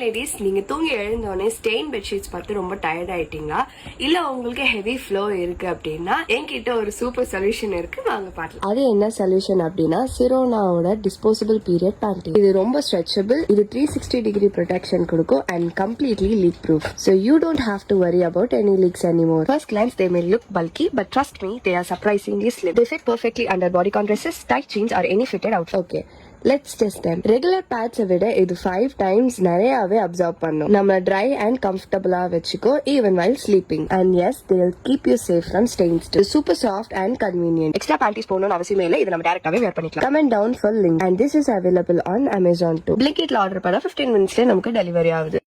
Ladies, நீங்க தூங்கி எழுந்தோடனே stain bedsheets பார்த்து ரொம்ப டயர்ட் ஆயிட்டீங்களா? இல்ல உங்களுக்கு ஹெவி ஃப்ளோ இருக்கு அப்படின்னா என்கிட்ட ஒரு சூப்பர் சொல்யூஷன் இருக்கு, வாங்க பார்க்கலாம். அது என்ன சொல்யூஷன் அப்படின்னா சிரோனாவோட டிஸ்போசபிள் பீரியட் பேண்டி. இது ரொம்ப ஸ்ட்ரெச்சபிள், இது 360 டிகிரி ப்ரொடெக்ஷன் கொடுக்கும் and completely league proof. So you don't have to worry about any leaks anymore. First glance they may look bulky, but trust me, they are surprisingly slim. They fit perfectly under bodycon dresses, tight jeans or any fitted outfit. Okay, let's test them. Regular பேட்ஸை விட இது 5 times நிறையவே observe பண்ணும். நம்ம try and கம்ஃபர்டபுளா வச்சுக்கோ even while sleeping. And yes, they'll keep you safe from stains too. Super soft and convenient. Extra panties போடணும்னு அவசியமே இல்லை, இதை நம்ம டைரக்டாவே வேர் பண்ணிக்கலாம். Comment down for link. And this is available on Amazon too. Blinkitல order பண்ணா 15 minutesல நமக்கு டெலிவரி ஆகுது.